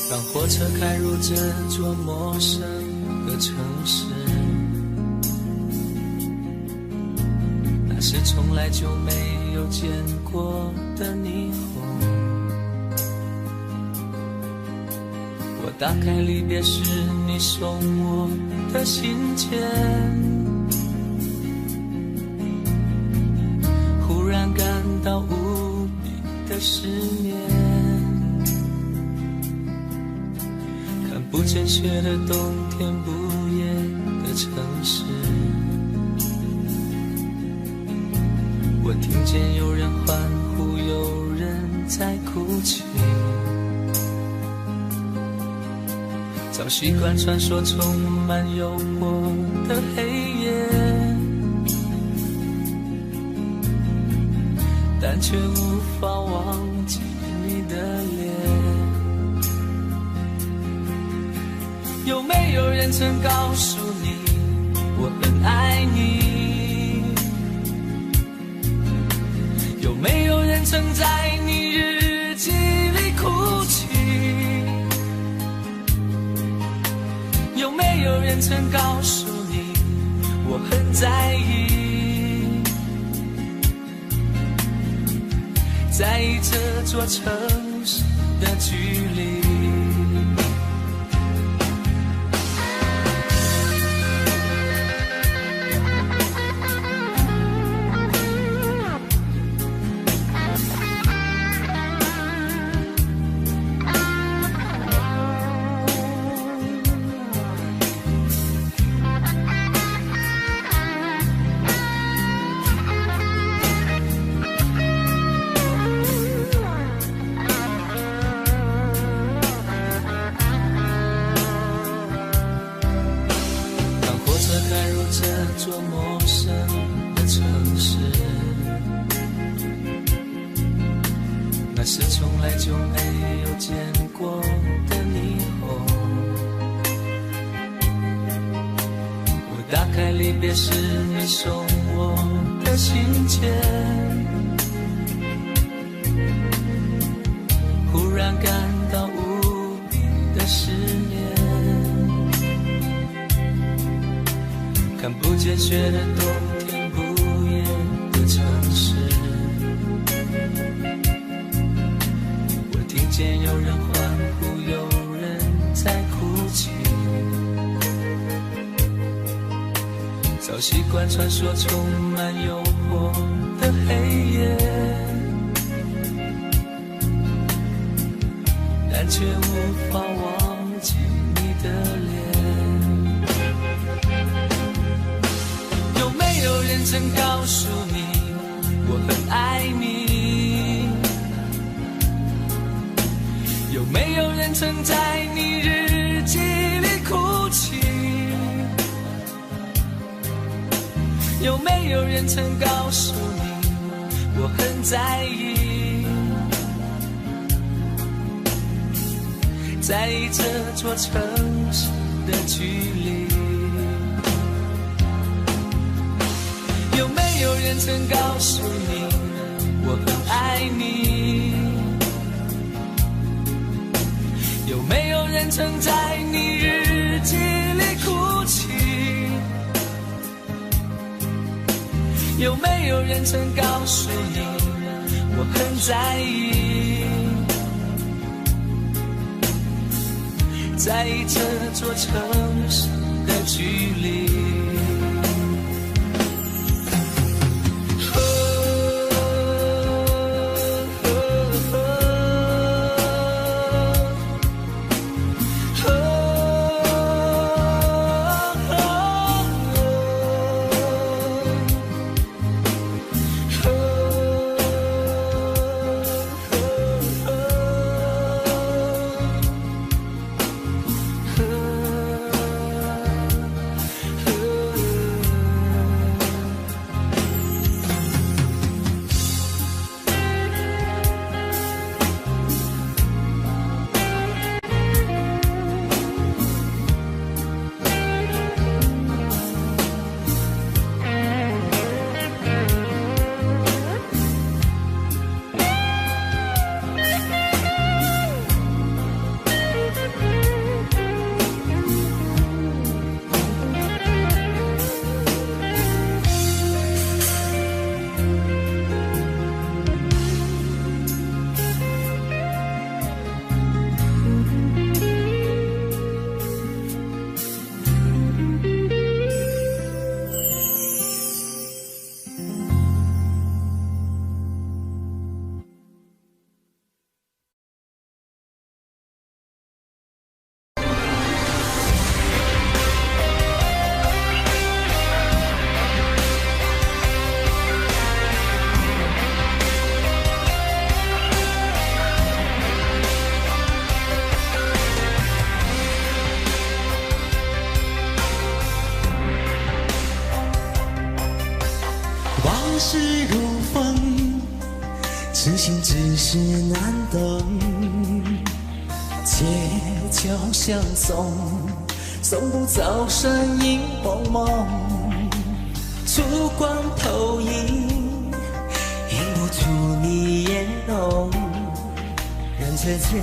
当火车开入这座陌生的城市，那是从来就没有见过的霓虹。我打开离别时你送我的信件，忽然感到无比的失眠。看不见雪的冬天，不夜的城市，我听见有人欢呼，有人在哭泣。早习惯传说充满诱惑的黑夜，但却无法忘记你的脸。有没有人曾告诉你我很爱你？有没有人曾在你日记里哭泣？有没有人曾告诉你我很在意？在意这座城市的距离。是从来就没有见过的霓虹。我打开离别时你送我的信件，忽然感到无比的失眠。看不见雪的冬天，不夜的城市，听见有人欢呼，有人在哭泣。早习惯传说充满诱惑的黑夜，但却无法忘记你的脸。有没有人曾告诉你我很爱你？有没有人曾在你日记里哭泣？有没有人曾告诉你我很在意？在意这座城市的距离。有没有人曾告诉你我很爱你？有没有人曾在你日记里哭泣？有没有人曾告诉你我很在意？在意这座城市的距离。事如风，痴心只是难懂。街角相送，送不走身影蒙蒙。烛光投影，映不出你颜容。人却见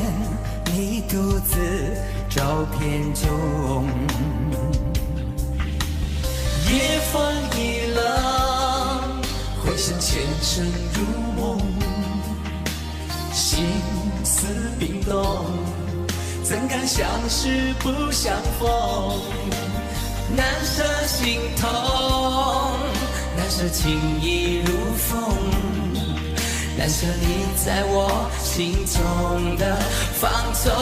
你独自照片中。夜风一冷，回想前尘如梦，心思冰冻，怎敢相识不相逢？难舍心痛，难舍情意如风，难舍你在我心中的放纵。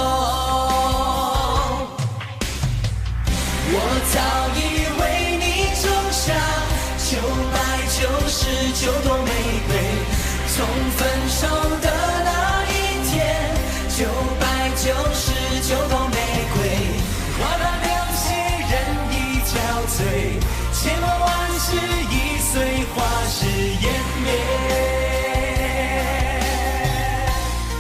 我早以为你种下999朵玫瑰，从分手的那一天，999朵玫瑰，花到流血人已憔悴，千万万世已碎，花事湮灭。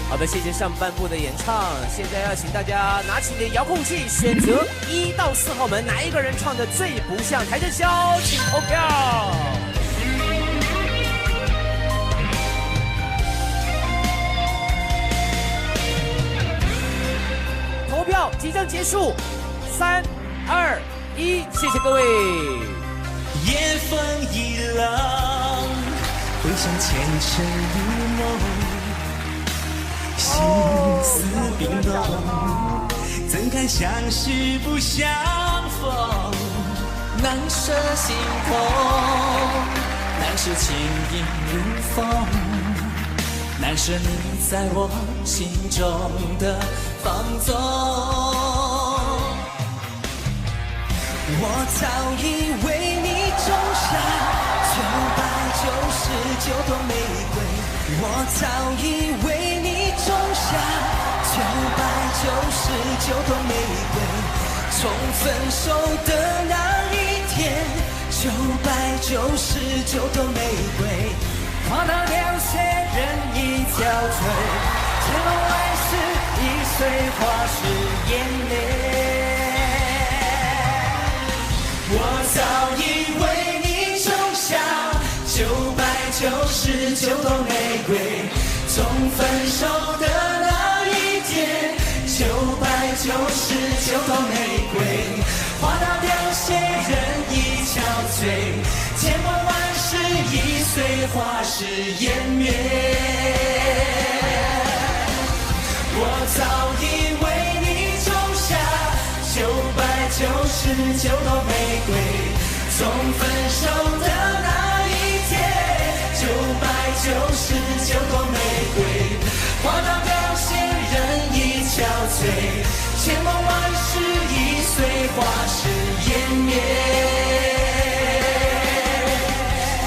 好的，谢谢上半部的演唱。现在要请大家拿起你的遥控器，选择1到4号门，哪一个人唱的最不像台正宵，请投票。投票即将结束，3、2、1，谢谢各位。夜风一冷，回想前尘如梦。心思冰冻，怎敢相识不相逢？难舍心痛，难舍情意如风，难舍你在我心中的放纵。我早以为你种下999朵玫瑰，我早以为你种下999朵玫瑰，从分手的那一天，999朵玫瑰，花到流血人已憔悴，千万万世已碎，花事湮灭。我早以为你种下999朵玫瑰，从分手的那一天，999朵玫瑰，花到流血人已憔悴，千万万世已碎，花事湮灭。我早以为你种下999朵玫瑰，从分手的那一天，999朵玫瑰，花到流血人已憔悴，千万万世已碎，花事湮灭。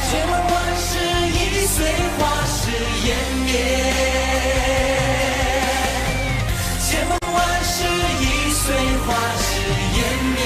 千万万世已碎，花事湮灭。千万万世已碎，花事湮灭。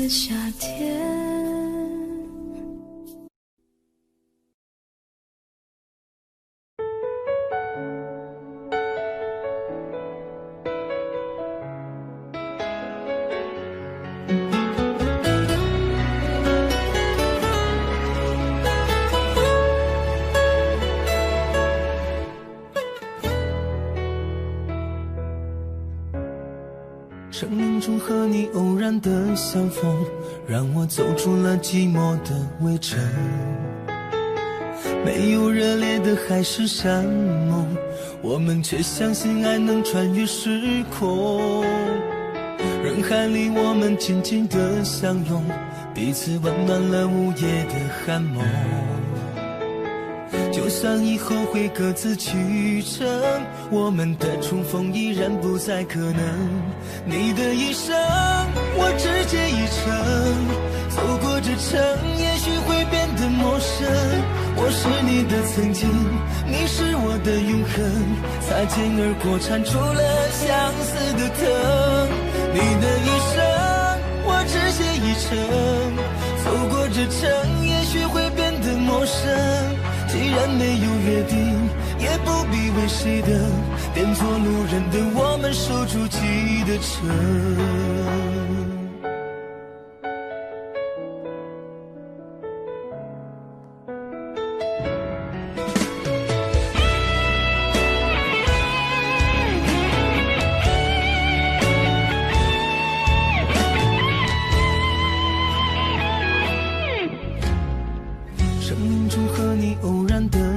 夏天，生命中和你偶然的相逢，让我走出了寂寞的围城。没有热烈的海誓山盟，我们却相信爱能穿越时空。人海里我们紧紧的相拥，彼此温暖了午夜的寒梦。就算以后会各自去程，我们的重逢依然不再可能。你的一生我只借一程，走过这程也许会变得陌生。我是你的曾经，你是我的永恒，擦肩而过缠出了相思的疼。你的一生我只写一程，走过这程也许会变得陌生。既然没有约定，也不必为谁等，变做路人的我们守住记忆的城。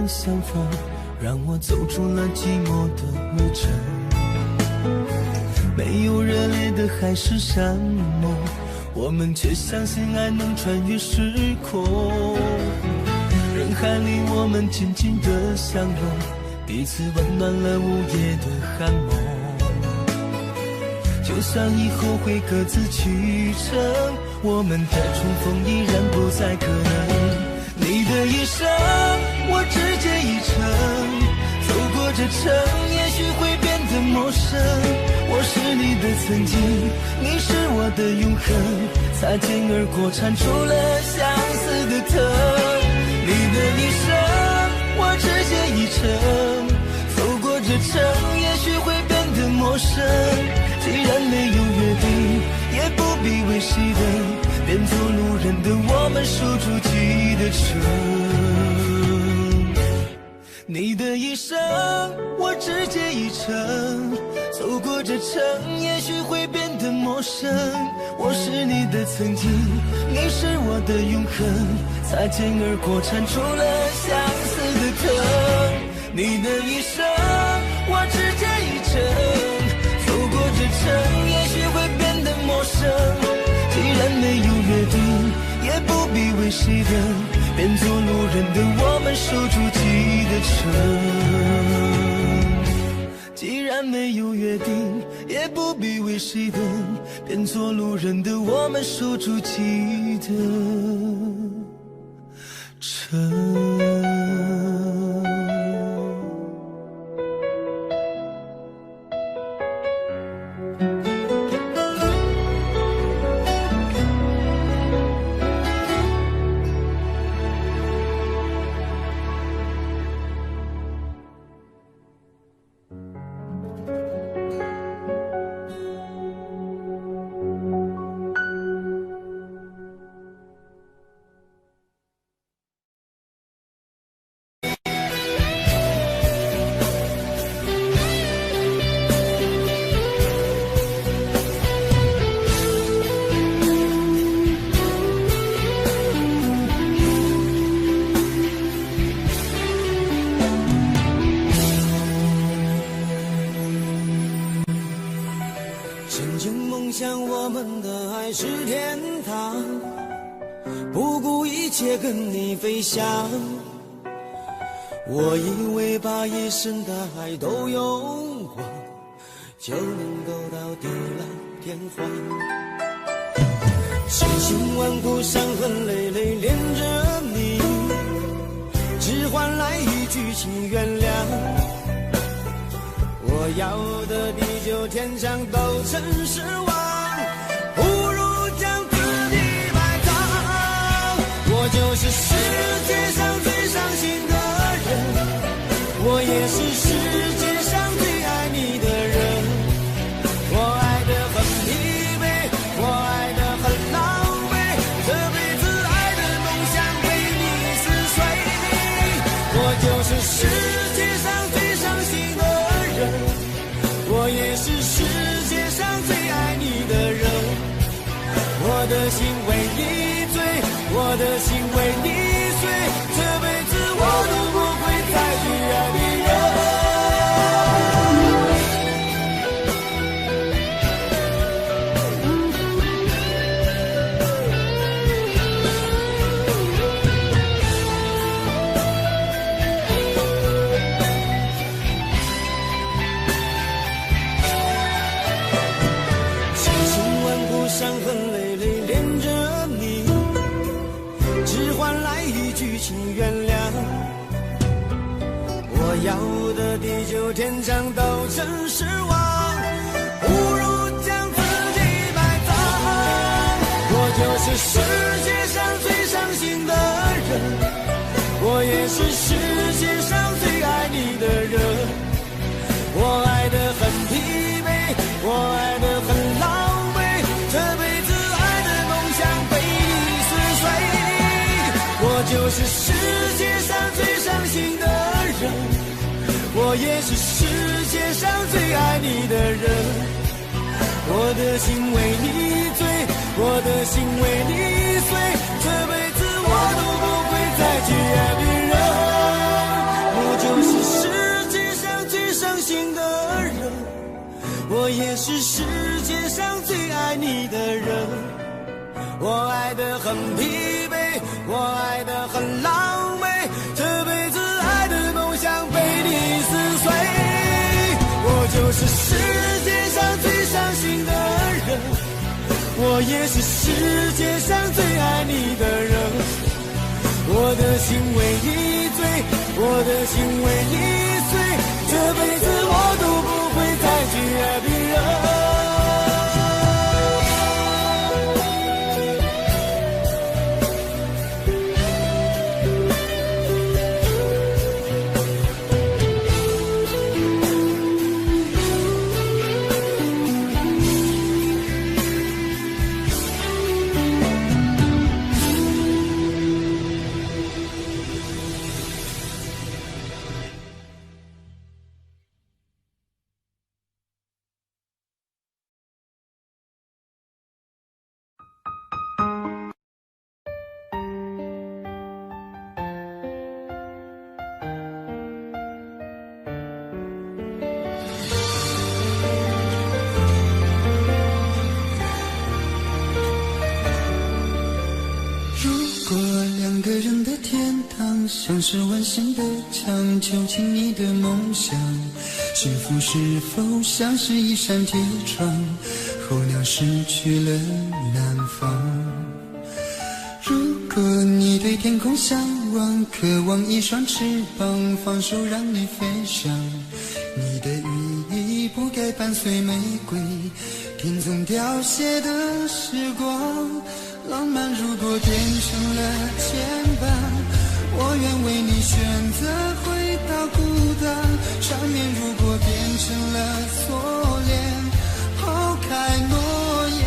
相逢让我走出了寂寞的旅程，没有热烈的海誓山盟，我们却相信爱能穿越时空。人海里我们紧紧的相拥，彼此温暖了午夜的寒梦。就算以后会各自去程，我们的重逢依然不再可能。你的一生我只借一程，走过这程也许会变得陌生。我是你的曾经，你是我的永恒，擦肩而过缠出了相思的疼。你的一生我只借一程，走过这程也许会变得陌生。既然没有约定，也不必为谁等，变做路人的我们守住记忆的城。你的一生我只借一程，走过这程也许会变得陌生。我是你的曾经，你是我的永恒，擦肩而过缠出了相思的疼。你的一生我只借一程，走过这程也许会变得陌生。既然没有约定，也不必为谁等，变做路人的我们守住记忆的城。既然没有约定，也不必为谁等，变做路人的我们守住记忆的城。是天堂，不顾一切跟你飞翔。我以为把一生的爱都用光，就能够到地老天荒。千辛万苦，伤痕累累恋着你，只换来一句请原谅。我要的地久天长都成失望，就是世界上最伤心的人，我也是世界上最爱你的人。我爱得很疲惫，我爱得很狼狈，这辈子爱的梦想被你撕碎。我就是世界上最伤心的人，我也是世界上最爱你的人。我的心为你醉，我的心为你碎，这辈子我句请原谅。我要的地久天长都成失望，不如将自己埋葬。我就是世界上最伤心的人，我也是世界上最爱你的人。我爱得很疲惫，我爱得很狼狈，这辈子爱的梦想被你撕碎。我就是世界上最伤心的人，我也是世界上最爱你的人。我的心为你醉，我的心为你碎，这辈子我都不会再去爱别人。我就是世界上最伤心的人，我也是世界上最爱你的人。我爱得很疲惫，我爱得很狼狈，这辈子爱的梦想被你撕碎。我就是世界上最伤心的人，我也是世界上最爱你的人。我的心为你醉，我的心为你碎，这辈子我都不会再去爱别人。像是温馨的墙，囚禁你的梦想。幸福是否像是一扇铁窗，候鸟失去了南方。如果你对天空向往，渴望一双翅膀，放手让你飞翔。你的羽翼不该伴随玫瑰，听从凋谢的时光。浪漫如果变成了牵绊，我愿为你选择回到孤单，缠绵如果变成了锁链，抛开诺言。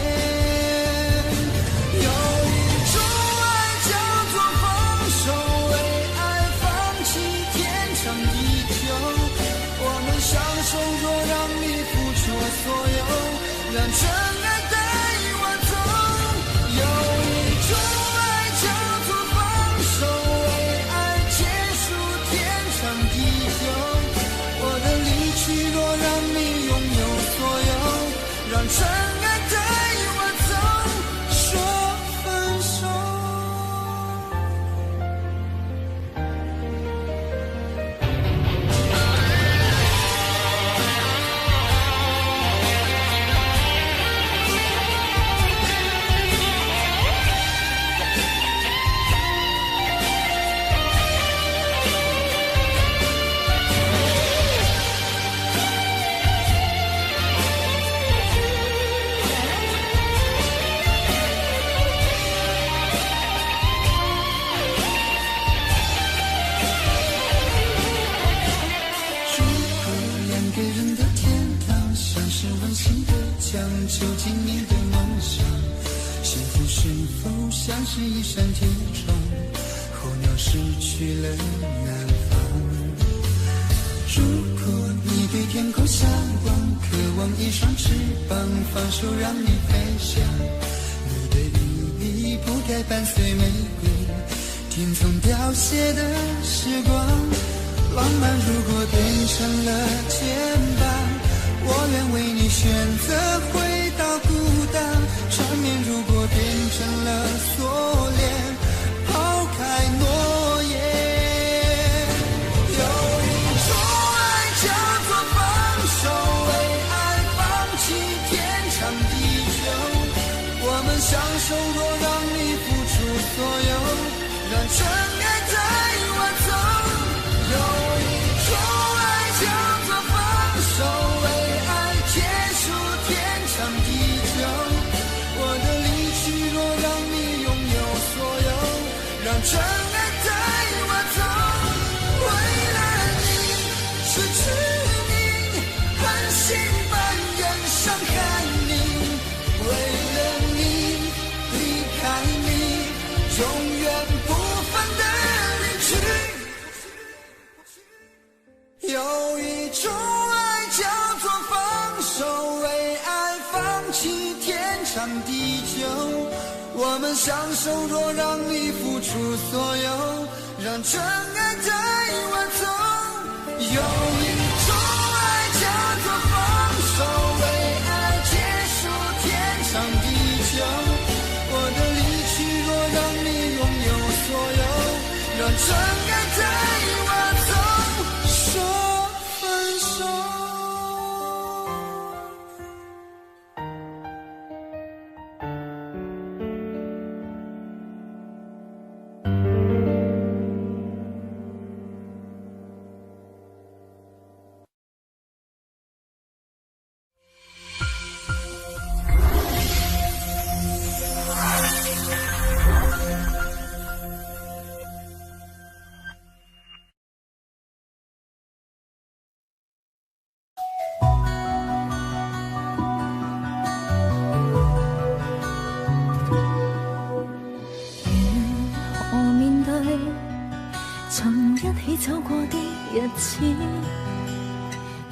有一种爱叫做放手，为爱放弃天长地久。我们相守若让你付出所有，让真爱带我走。有一种爱叫做放手，若让你拥有所有，让真爱带我走，说分手。囚禁你的梦想，幸福是否像是一扇铁窗，候鸟失去了南方。如果你对天空向往，渴望一双翅膀，放手让你飞翔。你的羽翼不该伴随玫瑰，听从凋谢的时光。浪漫如果变成了牵绊，我愿为你选择回到孤单，缠绵如果变成了锁链，抛开诺言。有一种爱叫做放手，为爱放弃天长地久。我们相守，若让你付出所有，让真爱们相守多，让你付出所有，让真爱带我走。有一种爱叫做放手，为爱结束天长地久。我的离去若让你拥有所有，让真爱带我走，说分手。走過的日子，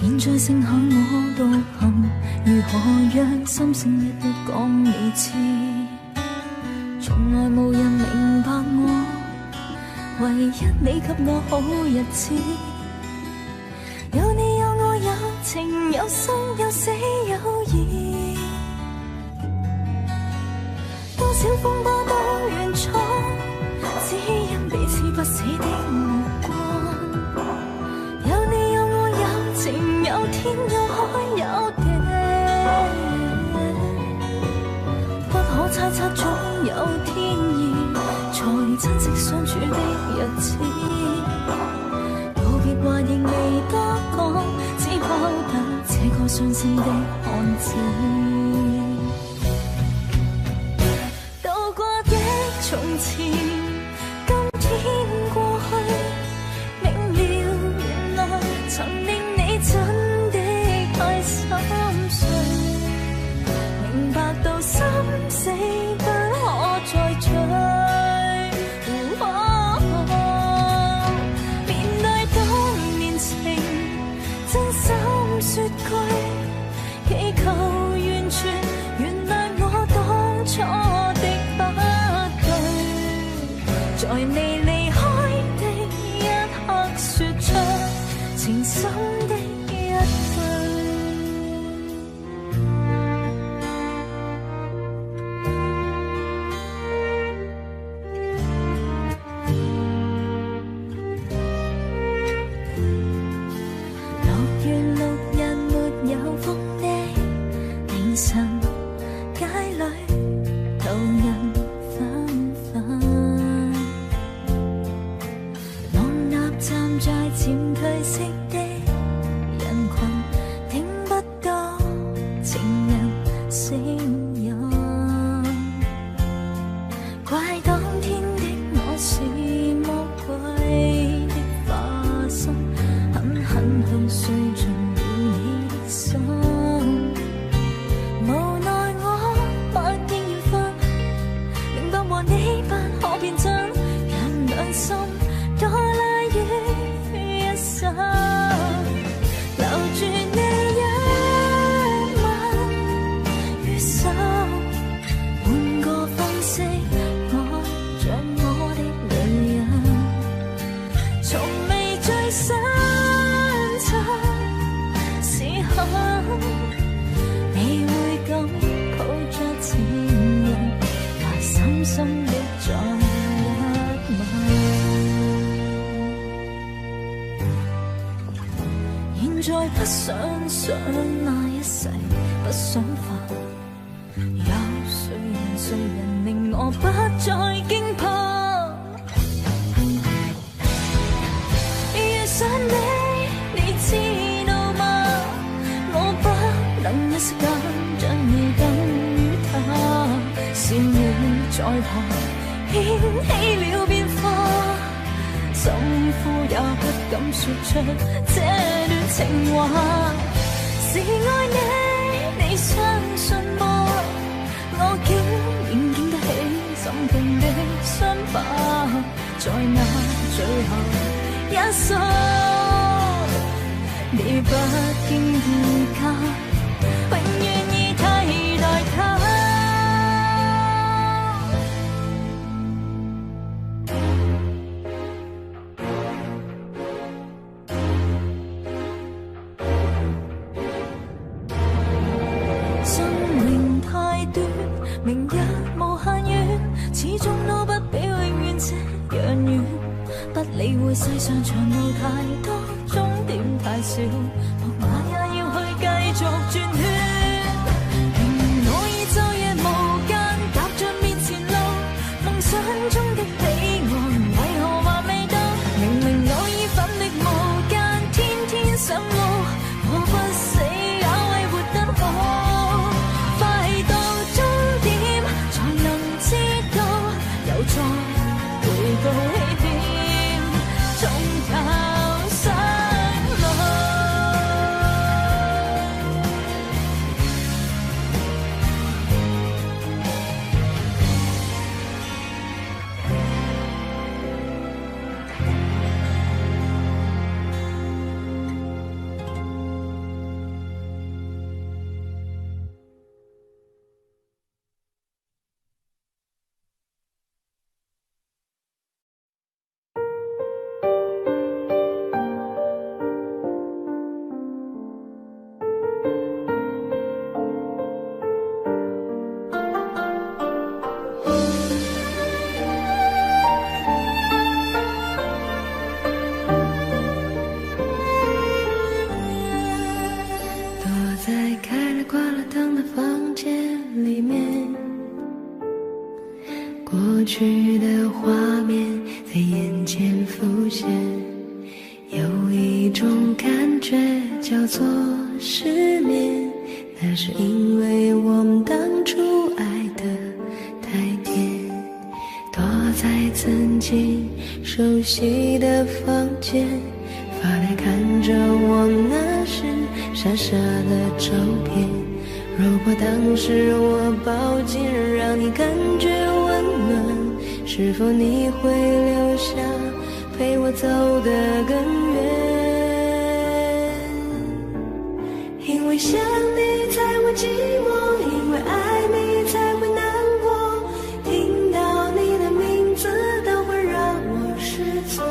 現在剩下我獨行，如何讓心聲一一講你知？從來無人明白我，唯一你給我好日子。有你有我有情有生有死有義，多少風波都原創，只因彼此不死的目光。有天有海有地，不可猜測總有天意，才珍惜相處的日子。道別話仍未多講，只拋下這個傷心的漢子。渡過的從前，今天過去，明了原來曾令真的太心碎，明白到心死不可再追。面對當年情，真心說句，祈求完全原諒我當初的不對，在你離開的一刻說出情深的不想想那一世，不想發。有誰人令我不再驚怕？遇上你知道嗎？我不能一息間將你等於他，笑臉在旁掀起了變化。心呼也不敢說出這段情話，是愛你，你相信嗎？我竟然經得起心痛的傷疤，在那最後一剎，你不經意間，永遠已替代他。理會世上長路太多，終點太少，木馬也要去繼續轉圈。我已晝夜無間，踏着面前路，夢想中的彼岸，為何還未到？明明我已奮力無間，天天上路，我不死也為活得好。快到終點，才能知道，又再回到起點，終有上路。过去的画面在眼前浮现，有一种感觉叫做失眠，那是因为我们当初爱得太甜。躲在曾经熟悉的房间，发呆看着我们那时傻傻的照片。如果当时我抱紧让你感觉温暖，是否你会留下陪我走得更远？因为想你才会寂寞，因为爱你才会难过，听到你的名字都会让我失措。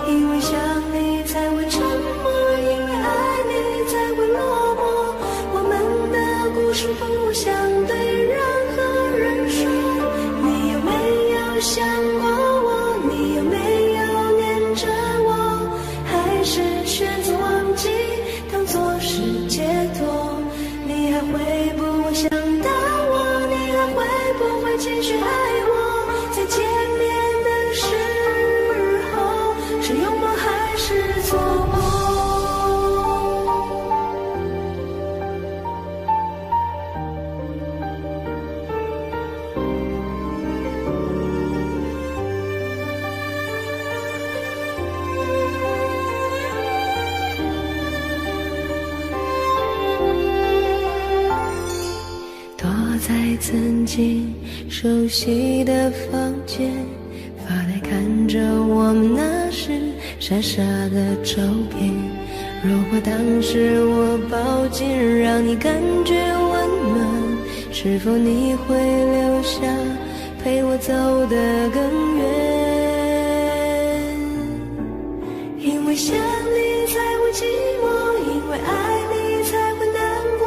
因为想你才会沉默，因为爱你才会落寞，我们的故事不想对任何人说。你有没有想过我？你有没有念着我？还是选择忘记当作是解脱？你还会不会想到我？你还会不会继续爱我？再见面的时候，是拥抱还是错过？躲在曾经熟悉的房间，发呆看着我们那时傻傻的照片。如果当时我抱紧让你感觉温暖，是否你会留下陪我走得更远？因为想你才会寂寞，因为爱你才会难过，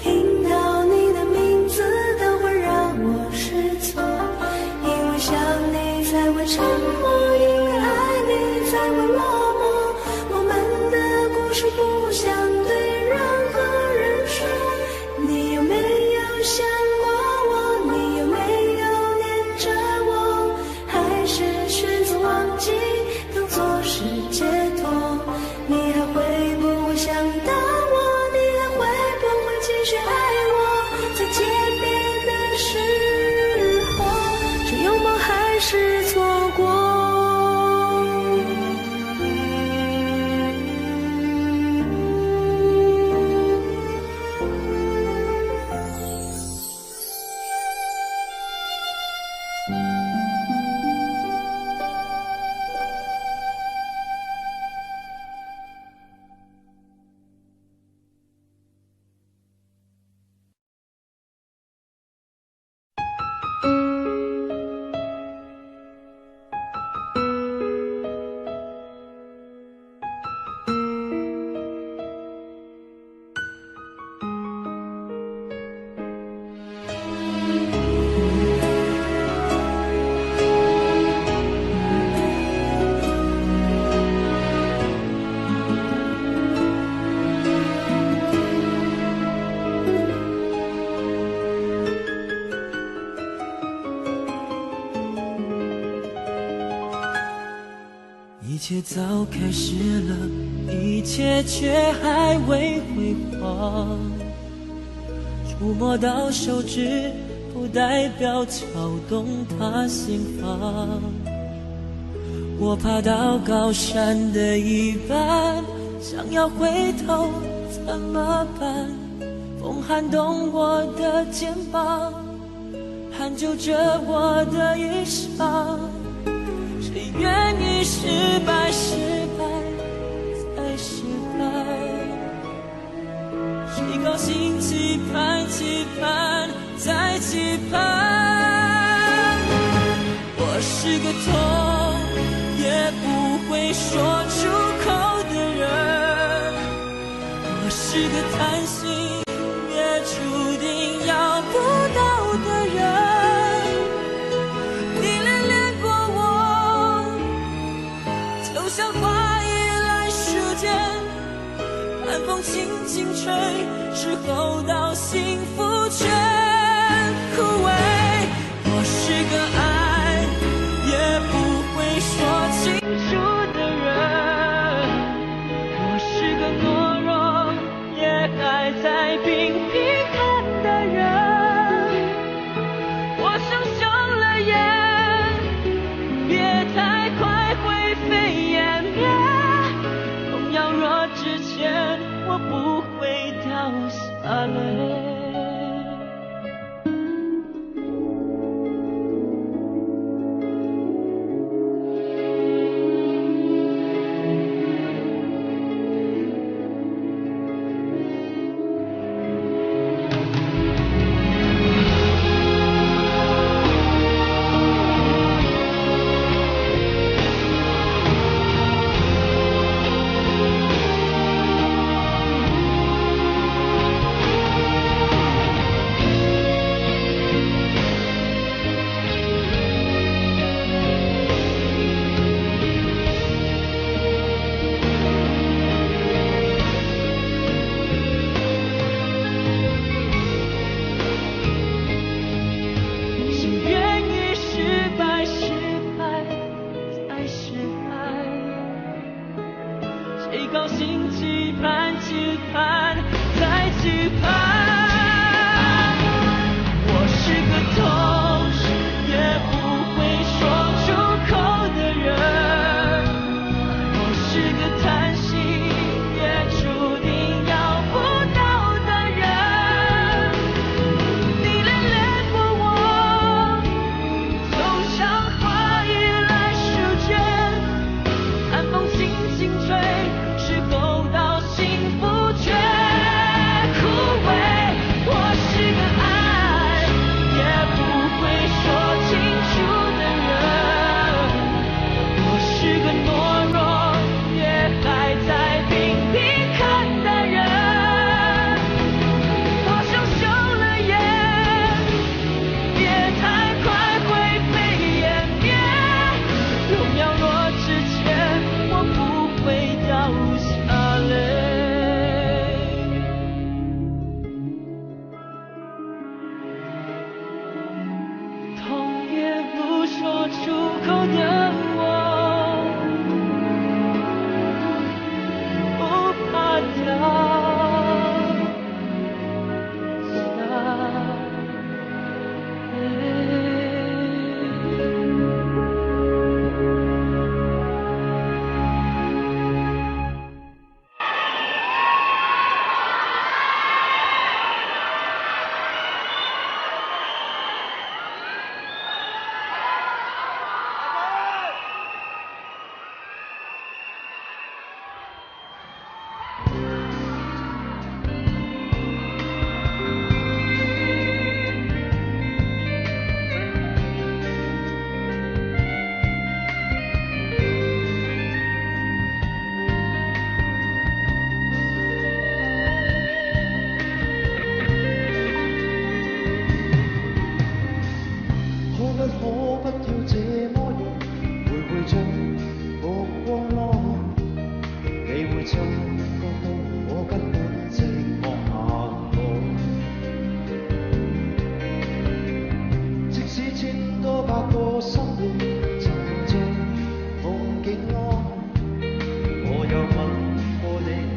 听到你的名字都会让我失措。因为想你才会沉默，因为爱你才会落寞，我们的故事不想对任何人说。你有没有想过我？你有没有念着我？还是选择忘记当作是解脱？你还会一切早开始了，一切却还未辉煌。触摸到手指，不代表敲动他心房。我爬到高山的一半，想要回头怎么办？风撼动我的肩膀，hand就着我的衣裳。谁愿意失败，失败再失败？谁高兴期盼，期盼再期盼？我是个痛也不会说出口的人，我是个贪心也注定要不到的人。你恋恋过我，就像花依赖时间，寒风轻轻吹，之后到幸福全枯萎。我是个爱也不会说清楚的人，我是个懦弱也还在拼拼看的人。我想伤了眼，别太快灰飞烟灭。痛要若之前，我不会掉下泪。之后到幸福却枯萎。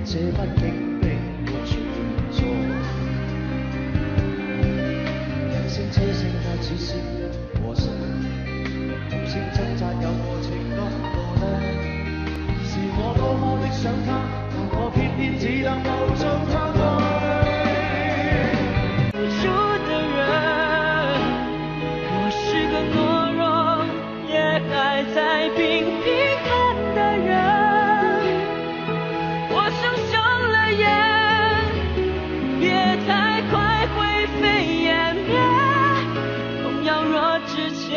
這不經的沒存在。人聲車聲它只是和諧，同聲掙扎有我情感無力。是我多麼的想他，但我偏偏只能留做他愛。付出的人，我是個懦弱也還在拼命看的人。我生鏽了眼，別太快灰飛煙滅。夢要若之前，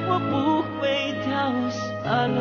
我不會掉下淚。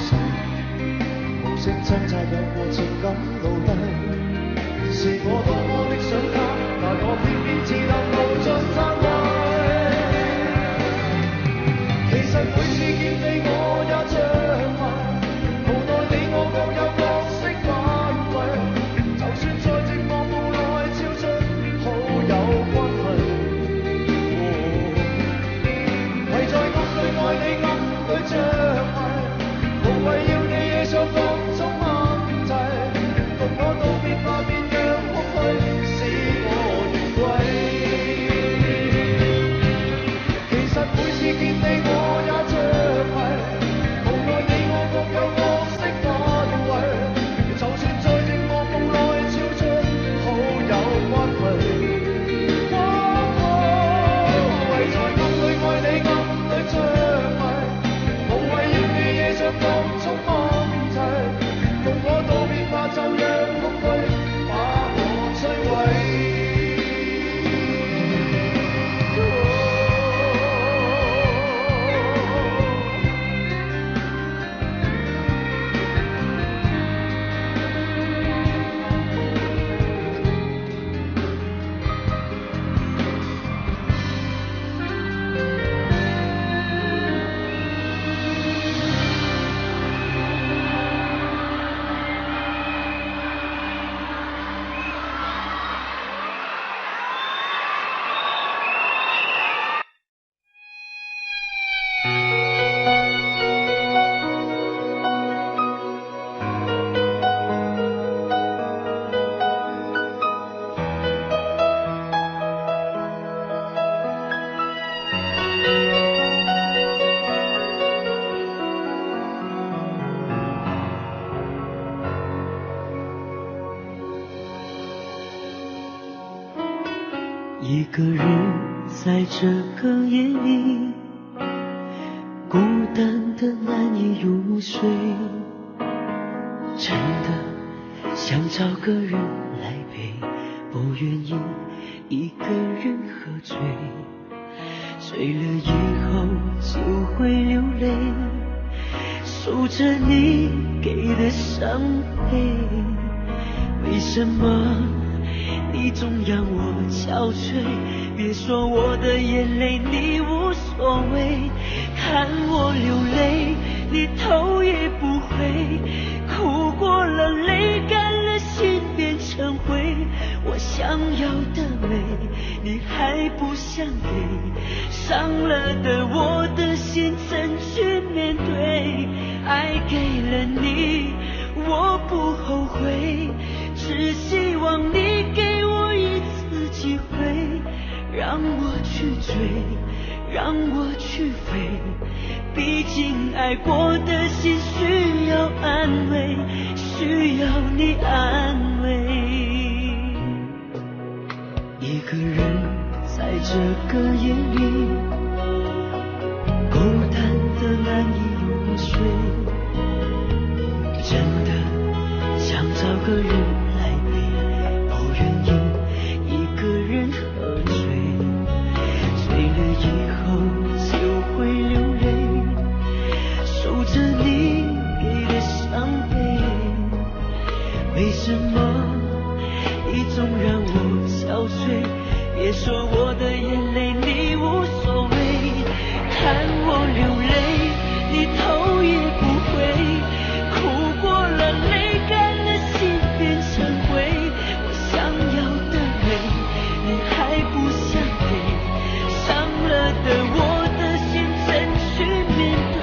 手，無聲掙扎有過情感努力，是我多麼的想他，但我偏偏只能無盡讚美。其實每次見你我也着迷，無奈你我各有角色範圍，就算在寂寞霧內超出好友關係，唯在暗裏愛你暗裏着迷，無謂要你惹上各種問題，共我道別吧，便讓空虛使我願歸。其實每次見你我也着迷，無奈你我各有角色範圍，就算在寂寞霧內超出好友關係，唯在暗裏愛你暗裏着迷，無謂要你惹上各種問題，共我道別吧，就讓空虛把我摧毀。一个人在这个夜里，孤单的难以入睡，真的想找个人来陪，不愿意一个人喝醉，醉了以后就会流泪，数着你给的伤悲，为什么你总让我憔悴？别说我的眼泪你无所谓，看我流泪你头也不回，哭过了泪干了心变成灰，我想要的美你还不想给，伤了的我的心怎去面对？爱给了你我不后悔，只希望你给我一次机会，让我去追，让我去飞，毕竟爱过的心需要安慰，需要你安慰。一个人在这个夜里，孤单的难以入睡，真的想找个人来陪，不愿意一个人喝醉，醉了以后就会流泪，数着你给的伤悲，为什么你总让我憔悴？别说我的眼泪你无所谓，看我流泪你头也不回，哭过了泪干了心变成灰，我想要的美你还不想给，伤了的我的心怎去面对？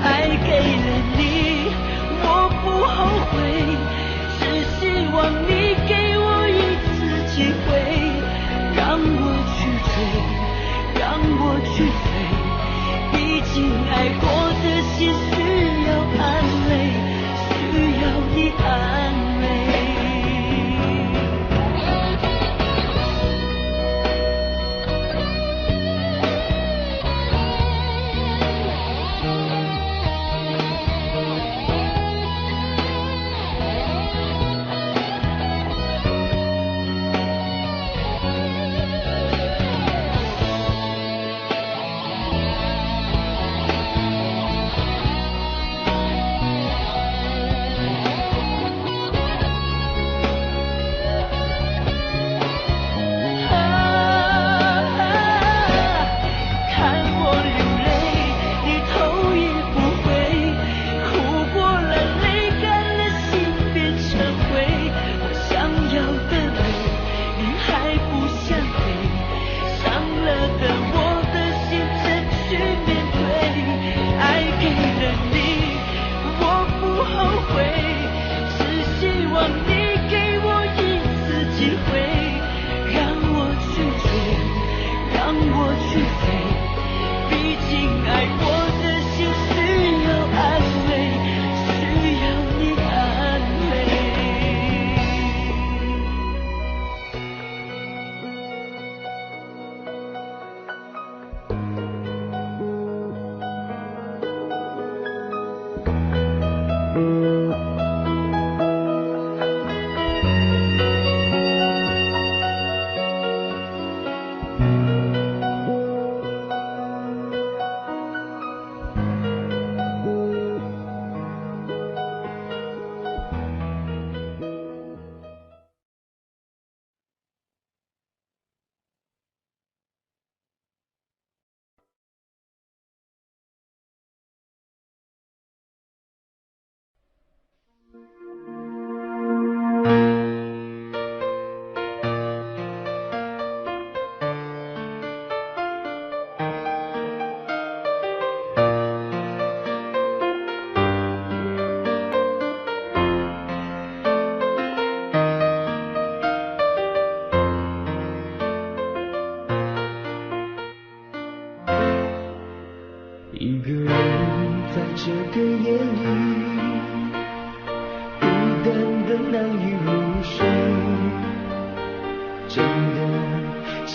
爱给了你我不后悔，只希望你给我一次机会，让我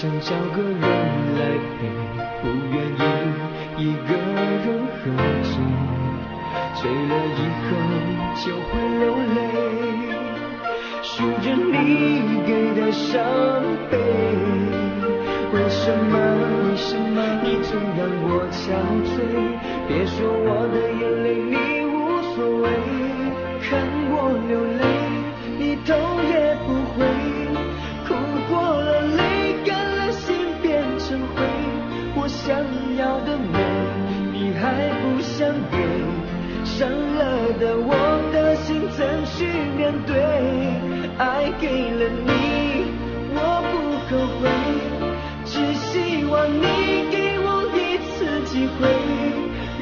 想找个人来陪，不愿意一个人喝醉，醉了以后就会流泪，数着你给的伤悲。为什么你总让我憔悴？别说我的眼泪你无所谓，看我流泪你头也不回，哭过了泪干了心变成灰，我想要的美你还不想给，伤了的我的心怎去面对？爱给了你我不后悔，只希望你给我一次机会，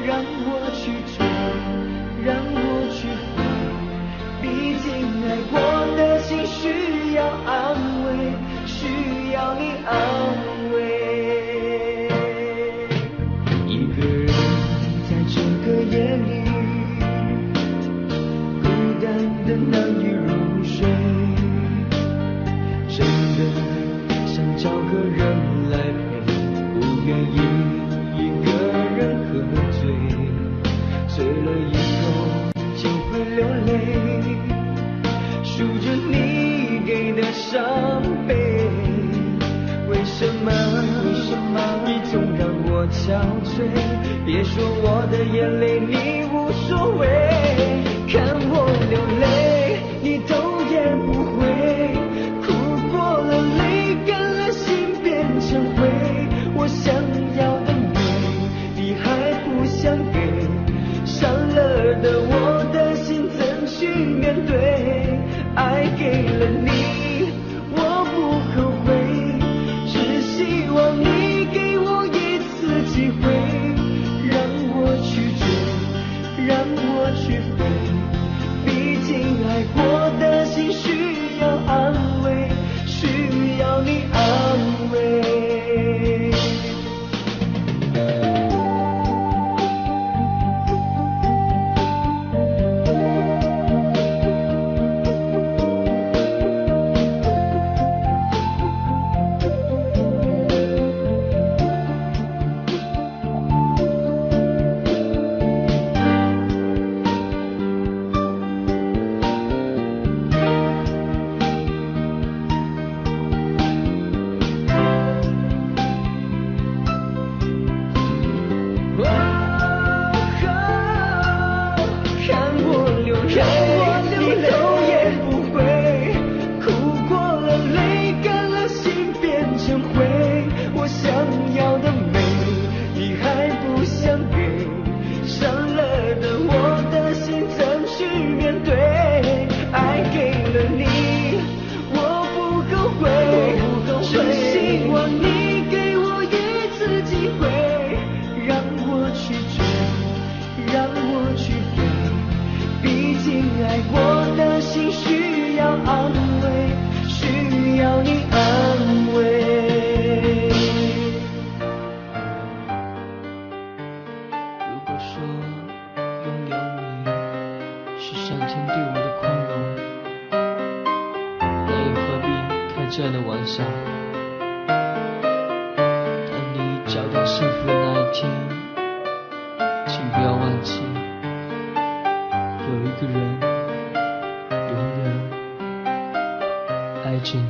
让我去追，让我去回，毕竟爱过的心需要安慰，需要你安慰。一个人在这个夜里，孤单的难以入睡，真的想找个人来陪，不愿意一个人喝醉，醉了以后就会流泪，数着你给的伤悲。为什么你总让我憔悴？别说我的眼泪你无所谓，看我流泪你头也不回，哭过了泪干了心变成灰，我想要的美你还不想给，伤了的我的心怎去面对？爱给了你我不后悔，只希望你给我一次机会，让我去追，让我去飞，毕竟爱过的心需要安慰，需要你安慰。这样的晚上，当你找到幸福的那一天，请不要忘记，有一个人永远爱着你。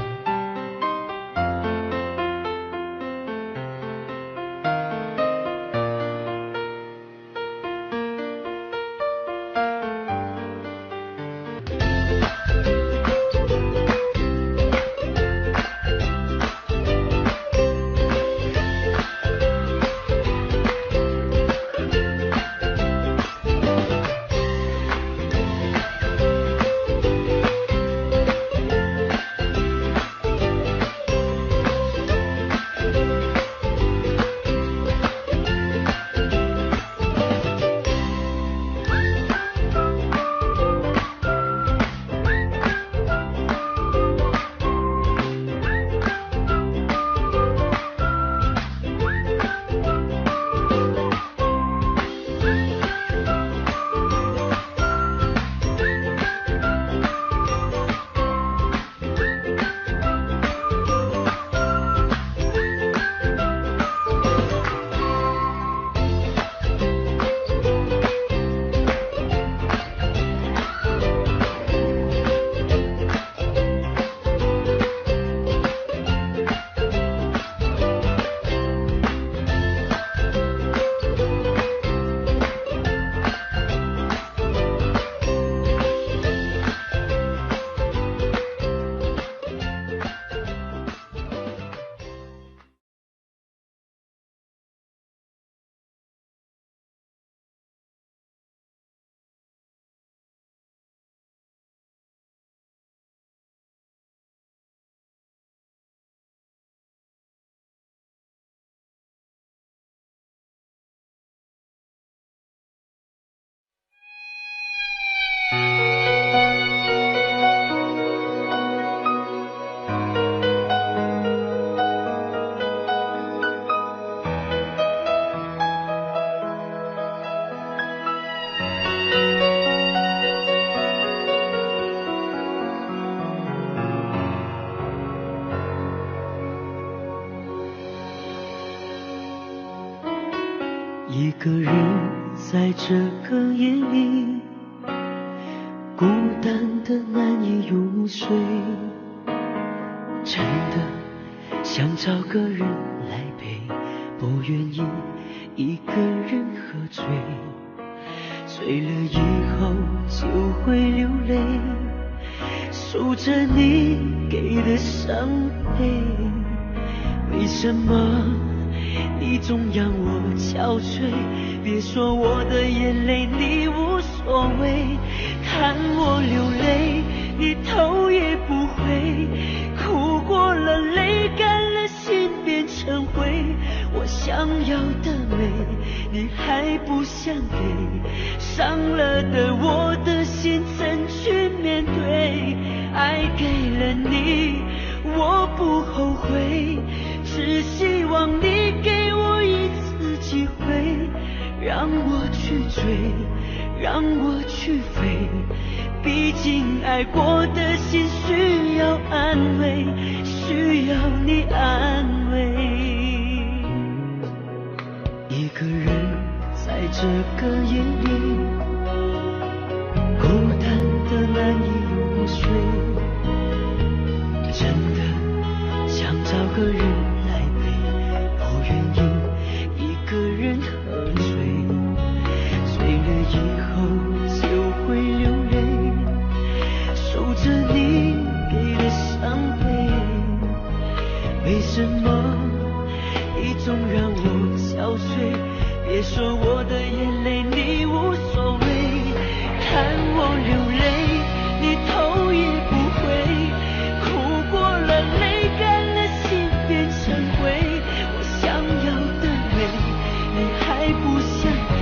个人在这个夜里，孤单的难以入睡，真的想找个人来陪，不愿意一个人喝醉，醉了以后就会流泪，数着你给的伤悲。为什么你总让我憔悴？别说我的眼泪你无所谓，看我流泪你头也不回，哭过了泪干了心变成灰，我想要的美你还不想给，伤了的我的心怎去面对？爱给了你我不后悔，只希望你给我一次机会，让我去追，让我去飞，毕竟爱过的心需要安慰，需要你安慰。一个人在这个夜里，孤单的难以入睡，真的想找个人来陪，不愿意一个人喝醉，醉了以后就会流泪，数着你给的伤悲。为什么你总让我憔悴？别说我的眼泪你无所谓，看我流泪你头也不回，哭过了泪干了心变成灰，我想要的美你还不想给，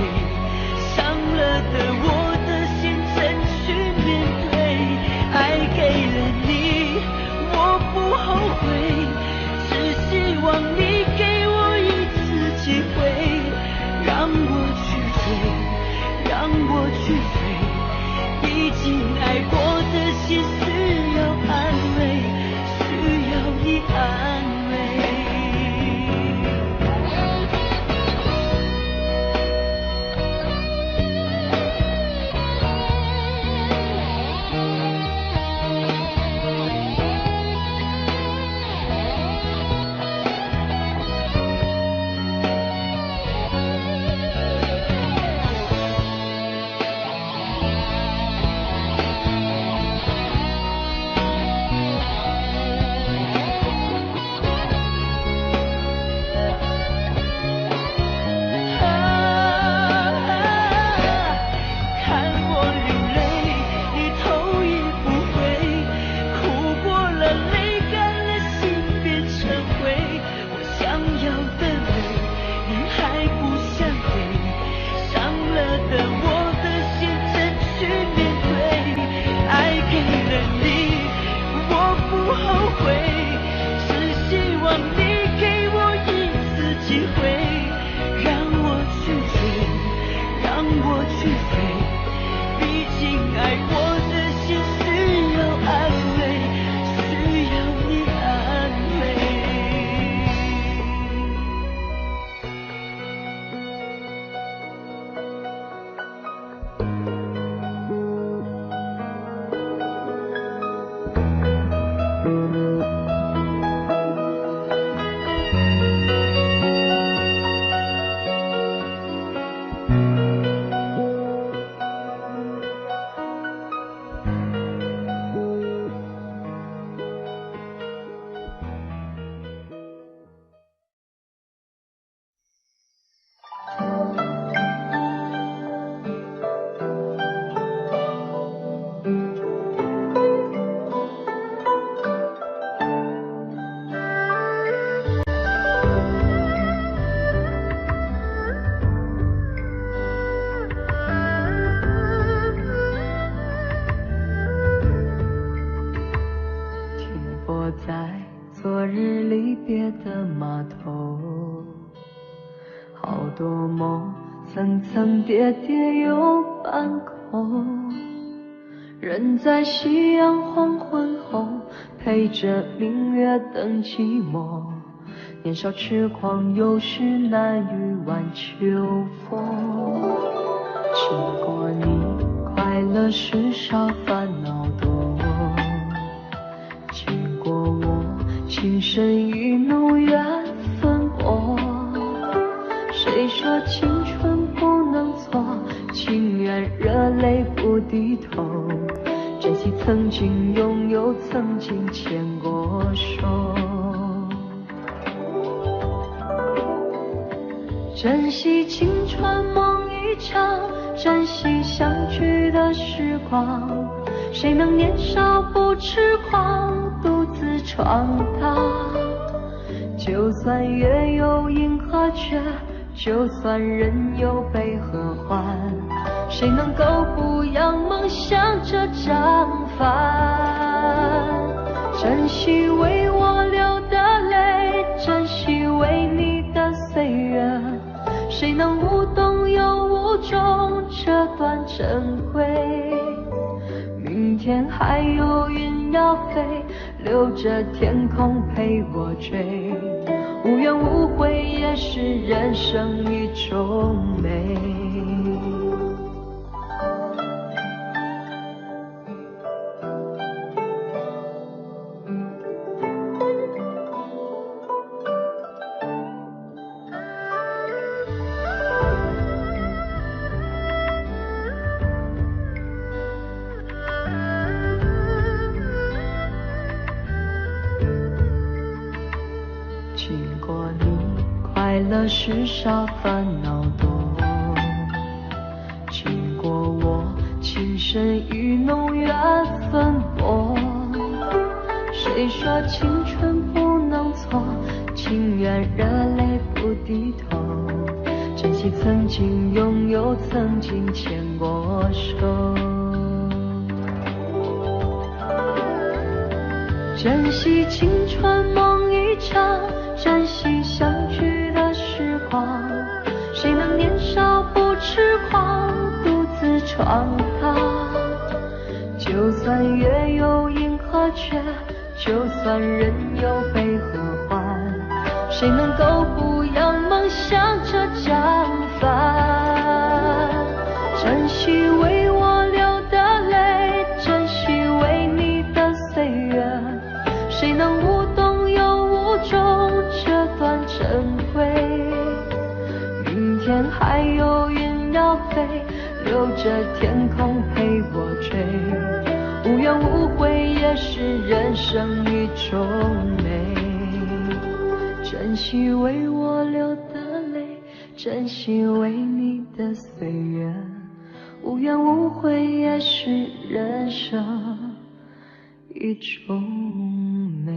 伤了的我的心怎去面对？爱给了你我不后悔，只希望你给我一次机会，让我去追，让我去飞，毕竟爱过的心需要安慰，需要你安慰。层层叠叠又半空，人在夕阳黄昏后，陪着明月等寂寞。年少痴狂，有时难御晚秋风。经过你，快乐时少，烦恼多。经过我，情深意浓，缘分薄。谁说青春不能错？情愿热泪不低头。珍惜曾经拥有，曾经牵过手。珍惜青春梦一场，珍惜相聚的时光。谁能年少不痴狂，独自闯荡？就算月有阴和缺，就算人有悲和欢，谁能够不扬梦想这张帆？珍惜为我流的泪，珍惜为你的岁月，谁能无动又无衷这段珍贵？明天还有云要飞，留着天空陪我追。无怨无悔也是人生一种美。经过你，快乐时少，烦恼多。经过我，情深意浓，缘分薄。谁说青春不能错？情愿热泪不低头。珍惜曾经拥有，曾经牵过手。珍惜青春梦一场，珍惜相聚的时光。谁能年少不痴狂，独自闯荡？就算月有阴和缺，就算人有悲和欢，谁能够不扬梦想这张帆？珍惜为我流的泪，珍惜为你的岁月，谁能无动又无衷这段珍贵？明天还有云要飞，留着天空陪我追。无怨无悔也是人生一种美。珍惜为我流的泪，珍惜为你的岁月。无怨无悔也是人生一种美。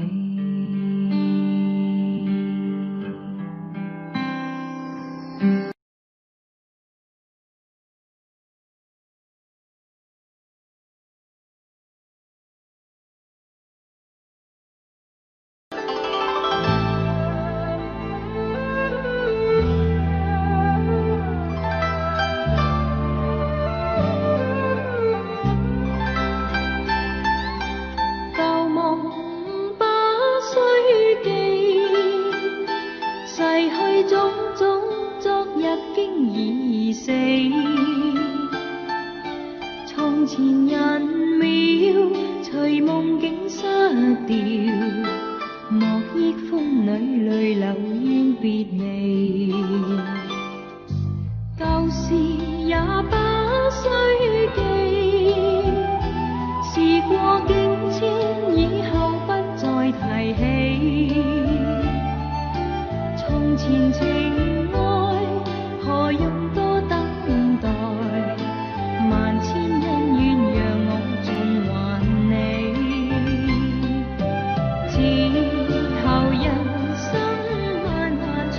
之後人生漫漫長。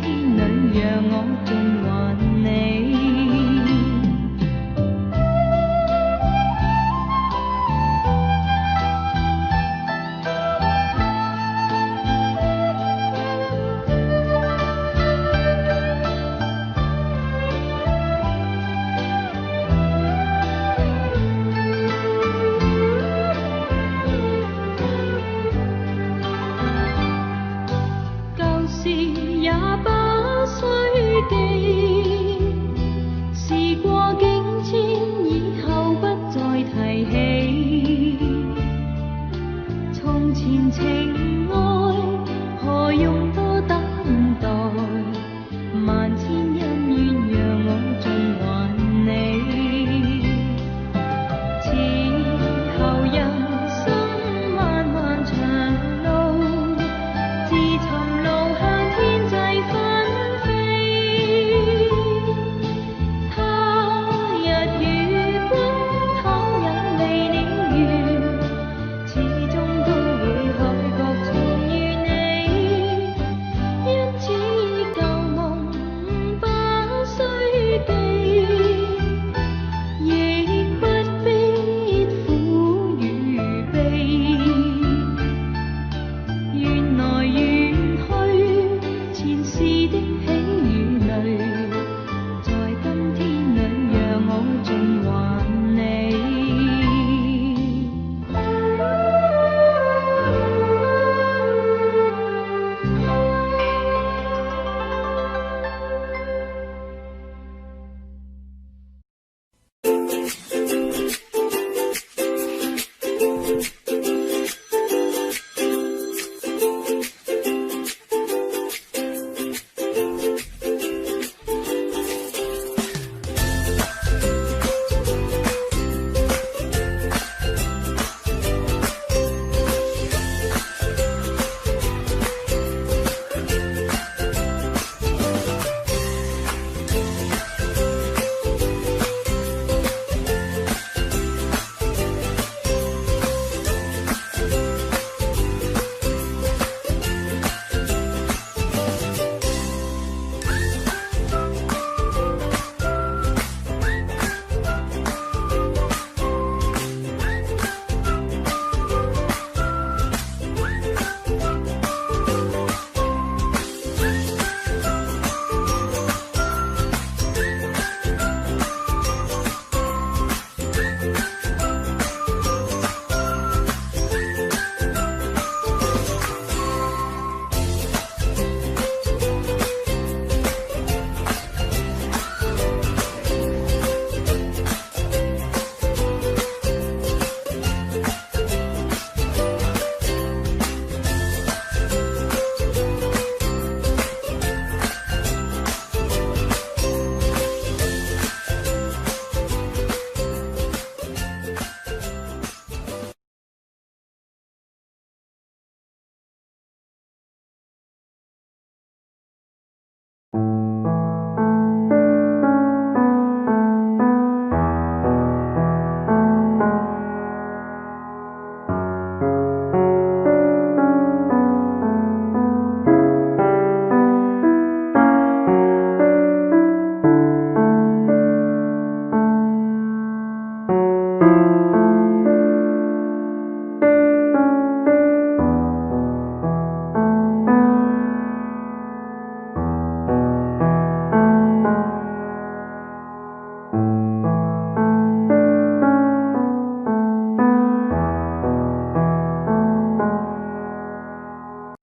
天里，让我尽还你。